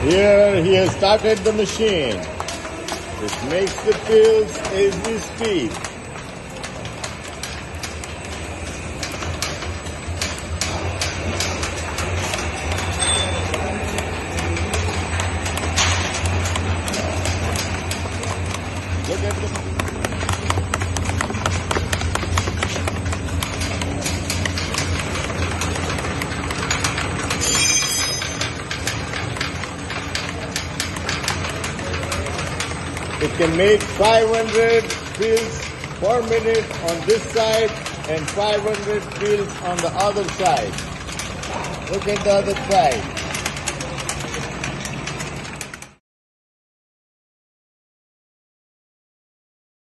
Here he has started the machine. It makes the pills as we speak. Look at the It can make 500 pills per minute on this side and 500 pills on the other side. Look at the other side.